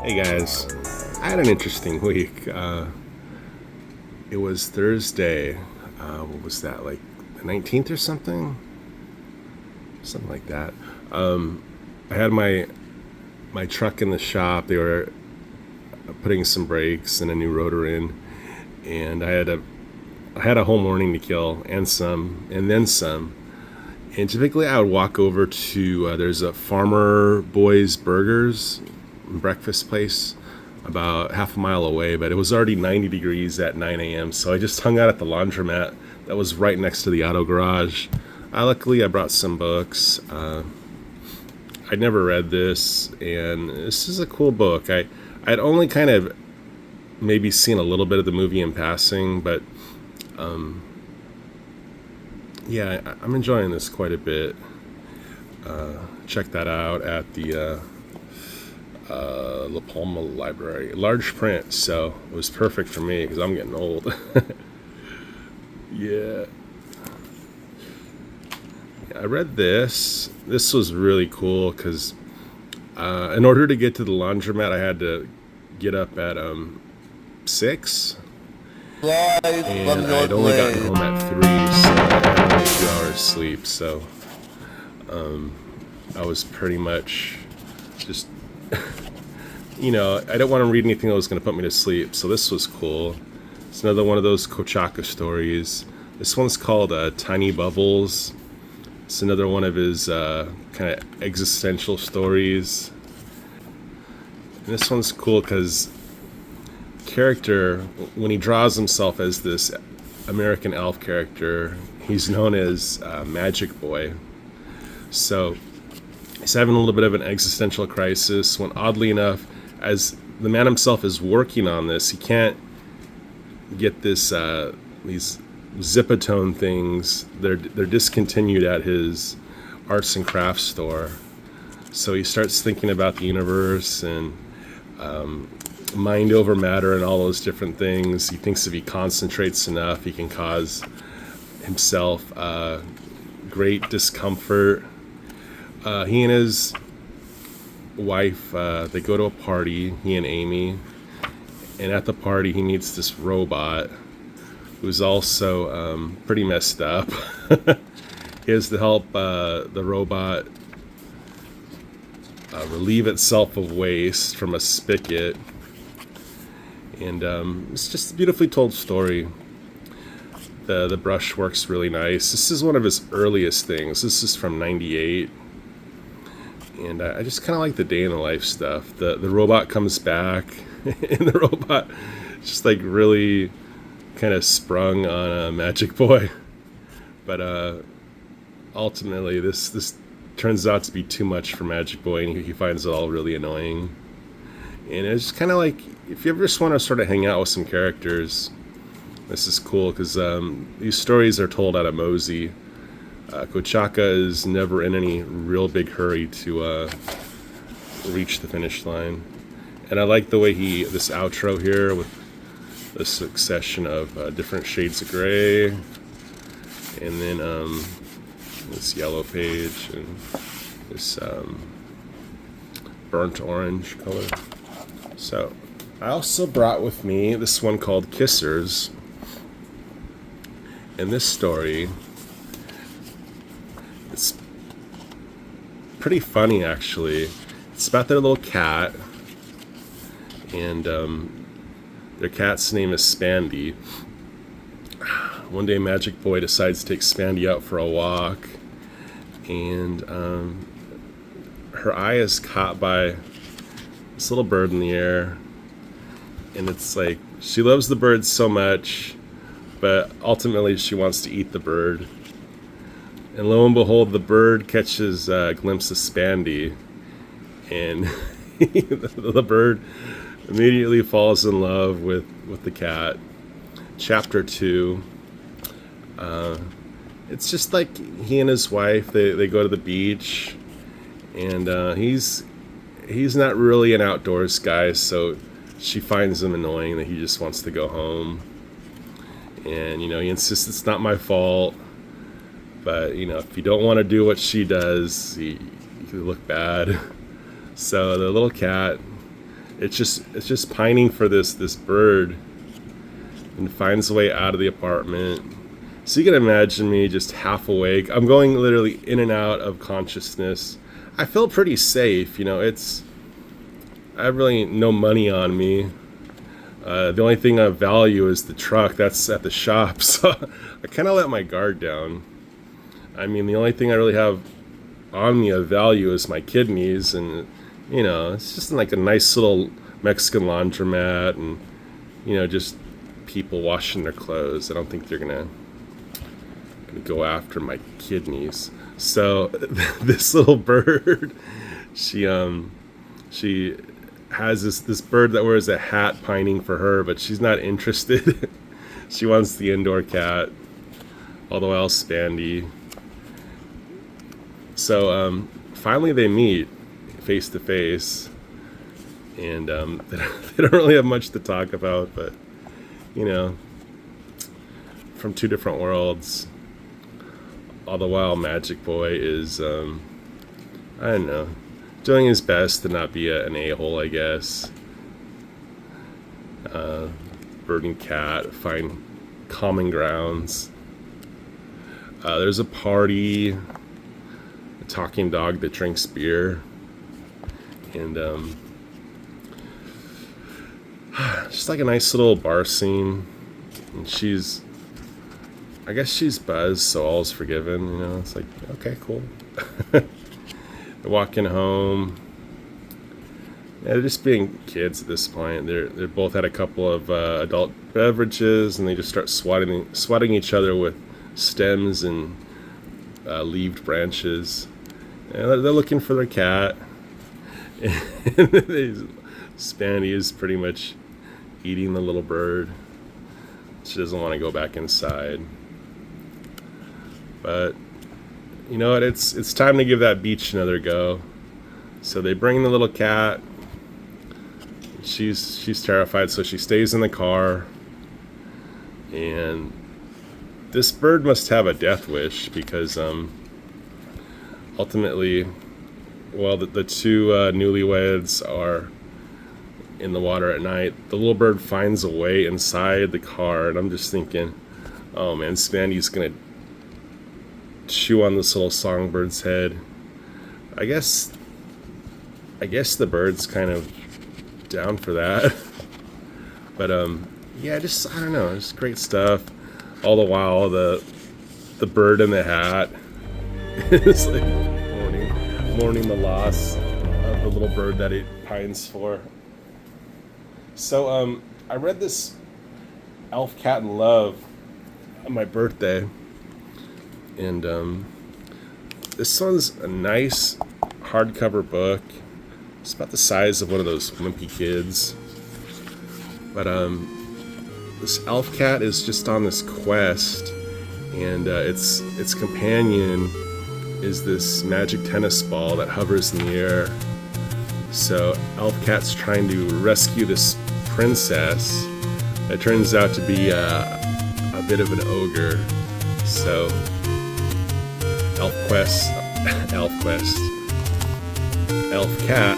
Hey guys, I had an interesting week. It was Thursday. What was that, like the 19th or something? Something like that. I had my truck in the shop. They were putting some brakes and a new rotor in, and I had a whole morning to kill and then some. And typically, I would walk over to there's a Farmer Boys Burgers breakfast place about half a mile away, but it was already 90 degrees at 9 a.m. So I just hung out at the laundromat that was right next to the auto garage. Luckily, I brought some books. I'd never read this, and this is a cool book. I'd only kind of maybe seen a little bit of the movie in passing, but yeah, I'm enjoying this quite a bit. Check that out at the La Palma Library. Large print, so it was perfect for me because I'm getting old. Yeah. I read this. This was really cool because in order to get to the laundromat, I had to get up at 6, Right from and your I'd only gotten grave. home at 3, so I had only 2 hours sleep. So I was pretty much just, I don't want to read anything that was going to put me to sleep. So this was cool. It's another one of those Kochaka stories. This one's called Tiny Bubbles. It's another one of his kind of existential stories. And this one's cool because character, when he draws himself as this American elf character, he's known as Magic Boy. So he's having a little bit of an existential crisis when, oddly enough, as the man himself is working on this, he can't get these Zipatone things. They're discontinued at his arts and crafts store. So he starts thinking about the universe and mind over matter and all those different things. He thinks if he concentrates enough, he can cause himself great discomfort. He and his wife, they go to a party, he and Amy, and at the party he meets this robot who's also pretty messed up. He has to help the robot relieve itself of waste from a spigot, and it's just a beautifully told story. The brush works really nice. This is one of his earliest things. This is from '98. And I just kind of like the day in the life stuff. The robot comes back, and the robot just like really kind of sprung on a Magic Boy. But ultimately, this turns out to be too much for Magic Boy, and he finds it all really annoying. And it's kind of like, if you ever just want to sort of hang out with some characters, this is cool because these stories are told out of Mosey. Kochaka is never in any real big hurry to reach the finish line. And I like the way this outro here with the succession of different shades of gray, and then this yellow page and this burnt orange color. So I also brought with me this one called Kissers. And this story, it's pretty funny, actually. It's about their little cat, and their cat's name is Spandy. One day, Magic Boy decides to take Spandy out for a walk, and her eye is caught by this little bird in the air, and it's like she loves the bird so much, but ultimately she wants to eat the bird. And lo and behold, the bird catches a glimpse of Spandy, and the bird immediately falls in love with the cat. Chapter 2. It's just like he and his wife, they go to the beach, and he's not really an outdoors guy, so she finds him annoying that he just wants to go home. And, he insists it's not my fault. But, if you don't want to do what she does, you look bad. So the little cat It's just pining for this bird, and finds a way out of the apartment. So you can imagine me just half awake. I'm going literally in and out of consciousness. I feel pretty safe, I have really no money on me. The only thing I value is the truck that's at the shop, so I kind of let my guard down. I mean, the only thing I really have on me of value is my kidneys, and it's just like a nice little Mexican laundromat, and just people washing their clothes. I don't think they're gonna go after my kidneys. So this little bird, she has this bird that wears a hat pining for her, but she's not interested. She wants the indoor cat, all the while Spandy. So finally they meet face to face, and they don't really have much to talk about, but from two different worlds. All the while Magic Boy is I don't know, doing his best to not be an a-hole, I guess. Bird and cat find common grounds. There's a party, a talking dog that drinks beer, and just like a nice little bar scene. And I guess she's buzzed, so all's forgiven. It's like, okay, cool. They're walking home. Yeah, they're just being kids at this point. They're both had a couple of adult beverages, and they just start swatting each other with stems and leaved branches. And they're looking for their cat. And Spanny is pretty much eating the little bird. She doesn't want to go back inside. But you know what? It's time to give that beach another go. So they bring the little cat. She's terrified, so she stays in the car. And this bird must have a death wish, because ultimately, while the two newlyweds are in the water at night, the little bird finds a way inside the car, and I'm just thinking, oh man, Spandy's gonna chew on this little songbird's head. I guess the bird's kind of down for that. But yeah, just I don't know, it's great stuff. All the while the bird in the hat is like mourning the loss of the little bird that it pines for. So I read this Elf, Cat, and Love on my birthday, and this one's a nice hardcover book. It's about the size of one of those wimpy kids. But this elf cat is just on this quest, and its companion is this magic tennis ball that hovers in the air. So elf cat's trying to rescue this princess that turns out to be a bit of an ogre. So elf cat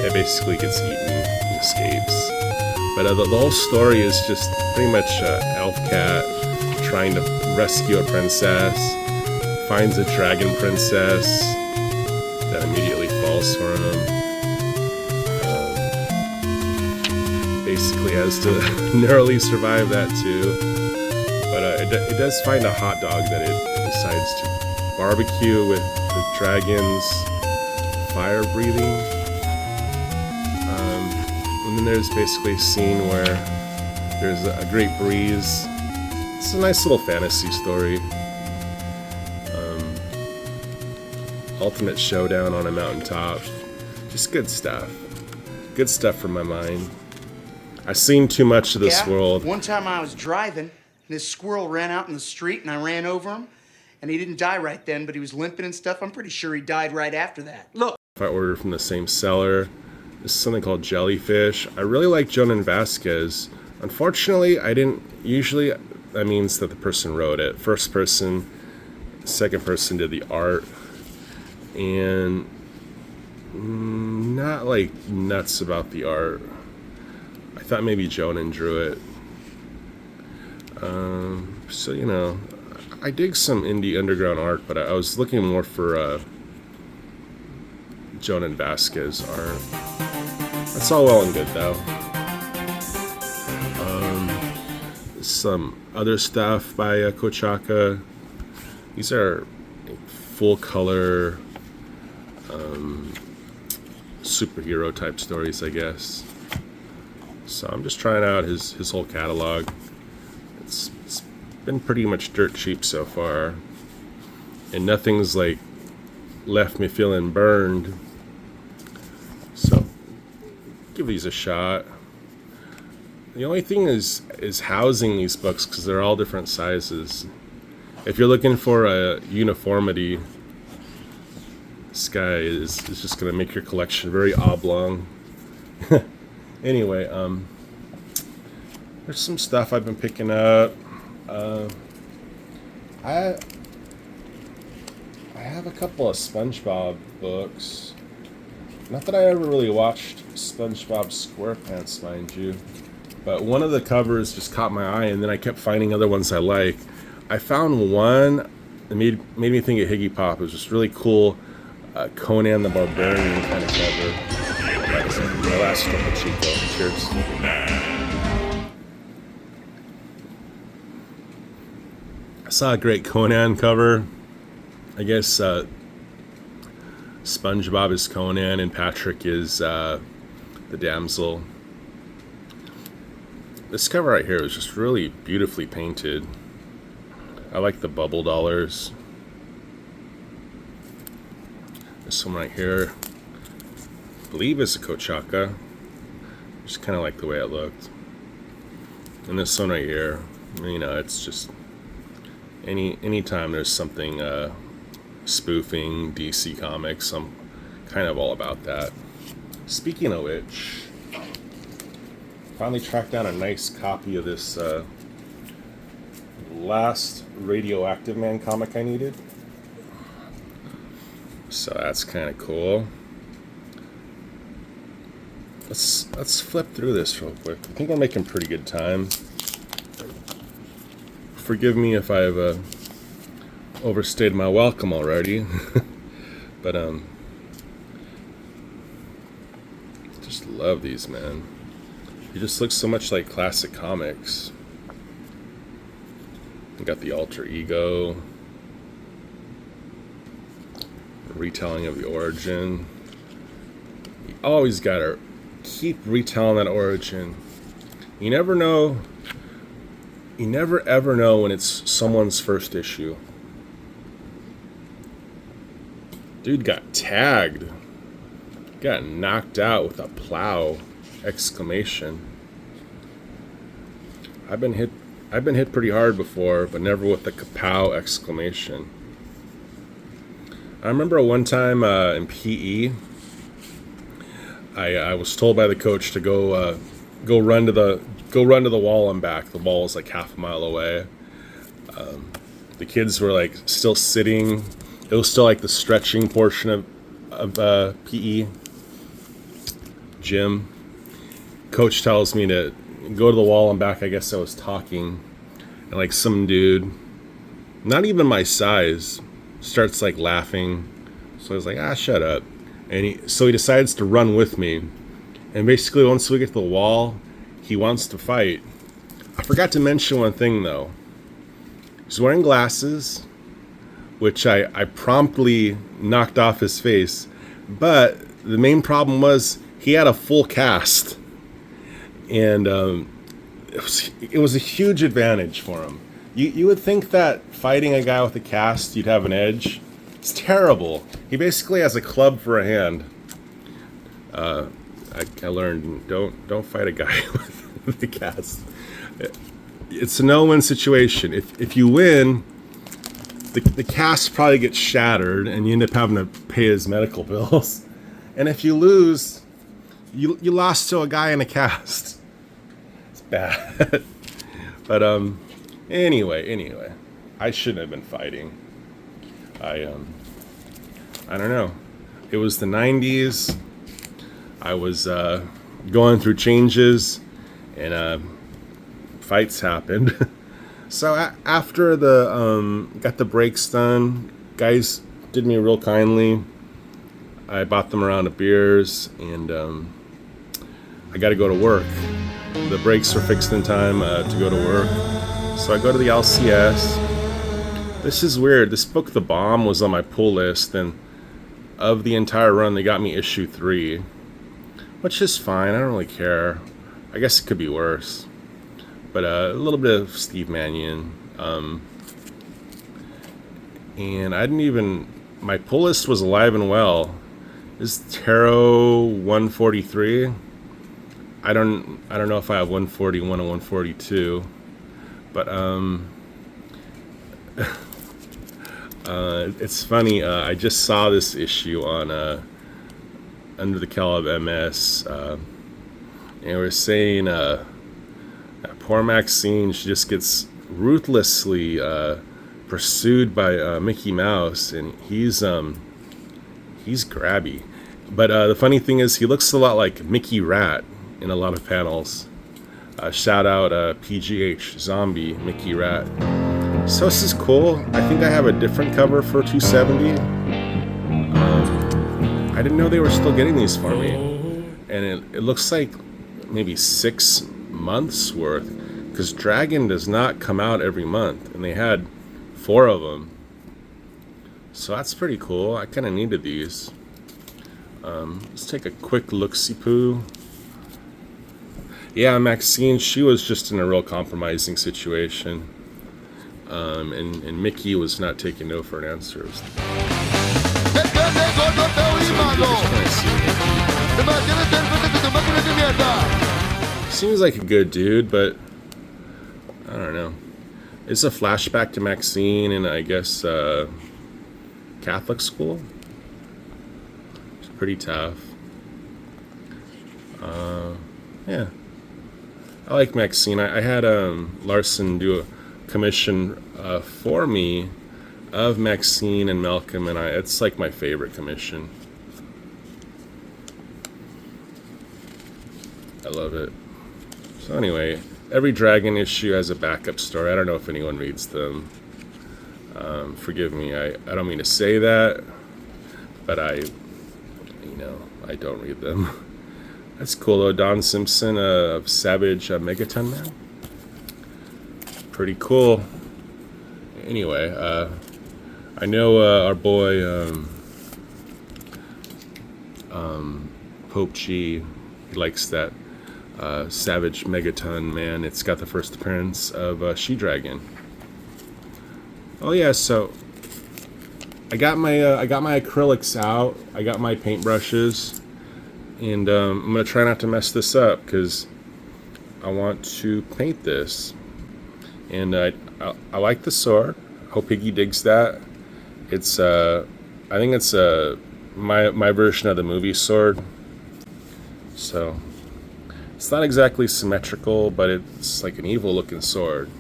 it basically gets eaten and escapes. But the whole story is just pretty much elf cat trying to rescue a princess, finds a dragon princess that immediately falls for him. Basically has to narrowly survive that too. But it does find a hot dog that it decides to barbecue with the dragon's fire breathing. And then there's basically a scene where there's a great breeze. It's a nice little fantasy story. Ultimate showdown on a mountaintop. Just good stuff. Good stuff for my mind. I've seen too much of this world. One time I was driving, and this squirrel ran out in the street, and I ran over him. And he didn't die right then, but he was limping and stuff. I'm pretty sure he died right after that. Look. If I order from the same seller, this is something called Jellyfish. I really like Jonan Vasquez. Unfortunately, I didn't. Usually, that means that the person wrote it. First person, second person did the art. And not like nuts about the art. I thought maybe Jonan drew it. So, you know, I dig some indie underground art, but I was looking more for Jonan Vasquez art. That's all well and good, though. Some other stuff by Kochaka. These are full color superhero type stories, I guess. So I'm just trying out his whole catalog. It's been pretty much dirt cheap so far, and nothing's like left me feeling burned. So give these a shot. The only thing is housing these books, because they're all different sizes. If you're looking for a uniformity, this guy is just going to make your collection very oblong. Anyway, there's some stuff I've been picking up. I have a couple of SpongeBob books. Not that I ever really watched SpongeBob SquarePants, mind you. But one of the covers just caught my eye, and then I kept finding other ones I like. I found one that made me think of Higgy Pop. It was just really cool, Conan the Barbarian kind of cover. That was my last Topo Chico. Cheers. I saw a great Conan cover. I guess SpongeBob is Conan and Patrick is the damsel. This cover right here is just really beautifully painted. I like the bubble dollars. This one right here, I believe is a Kochaka. Just kind of like the way it looked. And this one right here, you know, it's just anytime there's something spoofing DC Comics, I'm kind of all about that. Speaking of which, finally tracked down a nice copy of this last Radioactive Man comic I needed. So that's kind of cool. Let's flip through this real quick. I think I'm making pretty good time. Forgive me if I've overstayed my welcome already. But just love these, man. It just looks so much like classic comics. You got the alter ego, retelling of the origin. You always gotta keep retelling that origin. You never know. You never ever know when it's someone's first issue. Dude got tagged. Got knocked out with a plow! Exclamation. I've been hit pretty hard before, but never with the kapow! Exclamation. I remember one time in PE, I was told by the coach to go run to the wall and back. The wall was like half a mile away. The kids were like still sitting. It was still like the stretching portion of PE gym. Coach tells me to go to the wall and back. I guess I was talking, and like some dude, not even my size, starts like laughing. So I was like, shut up. And he decides to run with me. And basically, once we get to the wall, he wants to fight. I forgot to mention one thing though. He's wearing glasses, which I promptly knocked off his face. But the main problem was he had a full cast. And it was a huge advantage for him. You would think that fighting a guy with a cast, you'd have an edge. It's terrible. He basically has a club for a hand. I learned don't fight a guy with a cast. It's a no-win situation. If you win, the cast probably gets shattered, and you end up having to pay his medical bills. And if you lose, you lost to a guy in a cast. It's bad. But anyway, I shouldn't have been fighting. I don't know. it was the 90s. I was going through changes, and fights happened. So after the got the brakes done, guys did me real kindly. I bought them a round of beers, and I got to go to work. The brakes were fixed in time to go to work. So I go to the LCS. This is weird. This book, The Bomb, was on my pull list, and of the entire run, they got me issue 3, which is fine. I don't really care. I guess it could be worse. But a little bit of Steve Mannion. And I didn't even... My pull list was alive and well. This is Tarot 143. I don't know if I have 141 or 142. But it's funny. I just saw this issue on Under the Caleb MS, and we're saying that poor Maxine, she just gets ruthlessly pursued by Mickey Mouse, and he's grabby. But the funny thing is, he looks a lot like Mickey Rat in a lot of panels. Shout out PGH Zombie Mickey Rat. So this is cool. I think I have a different cover for 270. I didn't know they were still getting these for me, and it looks like maybe 6 months worth, because Dragon does not come out every month, and they had 4 of them. So that's pretty cool. I kind of needed these. Let's take a quick look-see-poo. Yeah, Maxine, she was just in a real compromising situation. And Mickey was not taking no for an answer. Seems like a good dude, but I don't know. It's a flashback to Maxine in, I guess, Catholic school. It's pretty tough. Yeah. I like Maxine. I had Larson do a commission for me of Maxine and Malcolm, and it's like my favorite commission. I love it. So anyway, every Dragon issue has a backup story. I don't know if anyone reads them. Forgive me, I don't mean to say that, but I don't read them. That's cool though. Don Simpson of Savage Megaton Man. Pretty cool. Anyway, I know our boy Pope G, he likes that Savage Megaton Man. It's got the first appearance of She-Dragon. Oh yeah, so I got my acrylics out. I got my paintbrushes, and I'm gonna try not to mess this up because I want to paint this. And I like the sword. Hope Piggy digs that. It's I think it's my version of the movie sword. So it's not exactly symmetrical, but it's like an evil looking sword.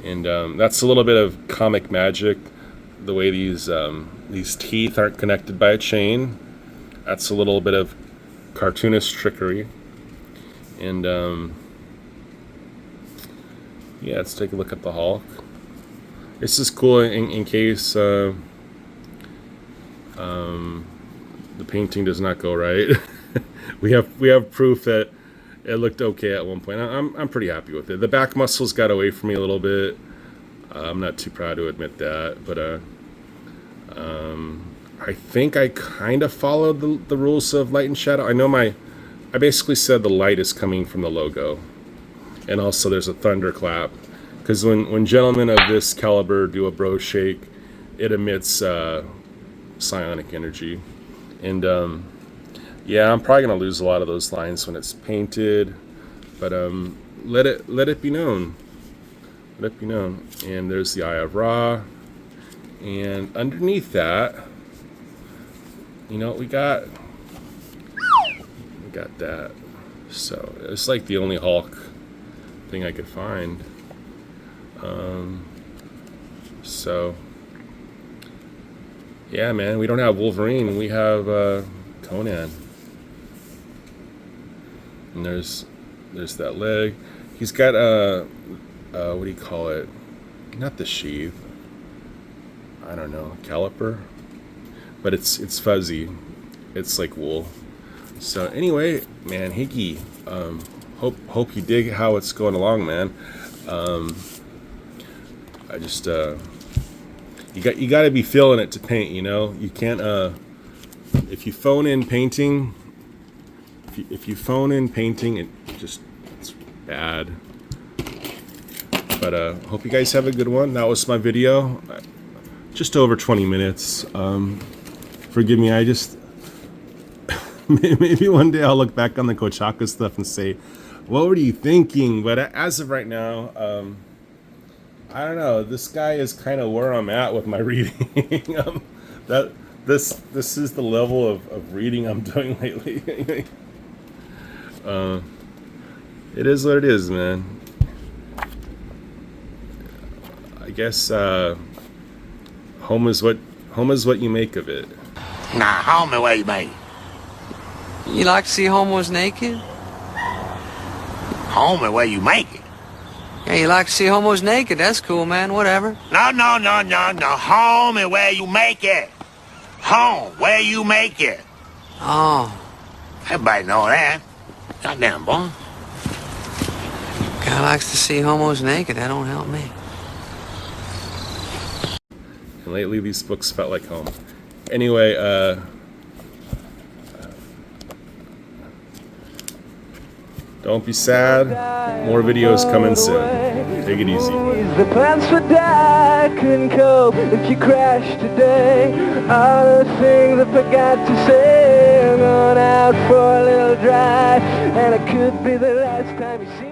And that's a little bit of comic magic. The way these teeth aren't connected by a chain. That's a little bit of cartoonist trickery. And yeah, let's take a look at the Hulk. This is cool in case the painting does not go right. we have proof that it looked okay at one point. I'm pretty happy with it. The back muscles got away from me a little bit. I'm not too proud to admit that, but I think I kind of followed the rules of light and shadow. I basically said the light is coming from the logo. And also there's a thunderclap, because when gentlemen of this caliber do a bro shake, it emits psionic energy. And yeah, I'm probably gonna lose a lot of those lines when it's painted, but let it be known. Let it be known. And there's the Eye of Ra, and underneath that, you know what we got? We got that. So it's like the only Hulk thing I could find. So Yeah, man, we don't have Wolverine. We have Conan. And there's that leg. He's got what do you call it? Not the sheath. I don't know, caliper. But it's fuzzy. It's like wool. So anyway, man, Hickey, hope you dig how it's going along, man. I just you got to be feeling it to paint, you know. You can't if you phone in painting, if you phone in painting, it's bad. But hope you guys have a good one. That was my video, just over 20 minutes. Forgive me, I just maybe one day I'll look back on the Kochaka stuff and say, what were you thinking? But as of right now, I don't know. This guy is kind of where I'm at with my reading. This is the level of reading I'm doing lately. It is what it is, man. I guess home is what you make of it. Nah, homie, what you make? You like to see homos naked? Homie, where you make it? Yeah, you like to see homos naked. That's cool, man. Whatever. No. Homie, where you make it? Home, where you make it? Oh, Everybody know that. Goddamn, boy. guy likes to see homos naked. That don't help me. And lately, these books felt like home. Anyway, don't be sad. More videos coming soon. Take it easy. The plans for die couldn't cope if you crashed today. All the things I forgot to say. I'm going out for a little drive, and it could be the last time you see me.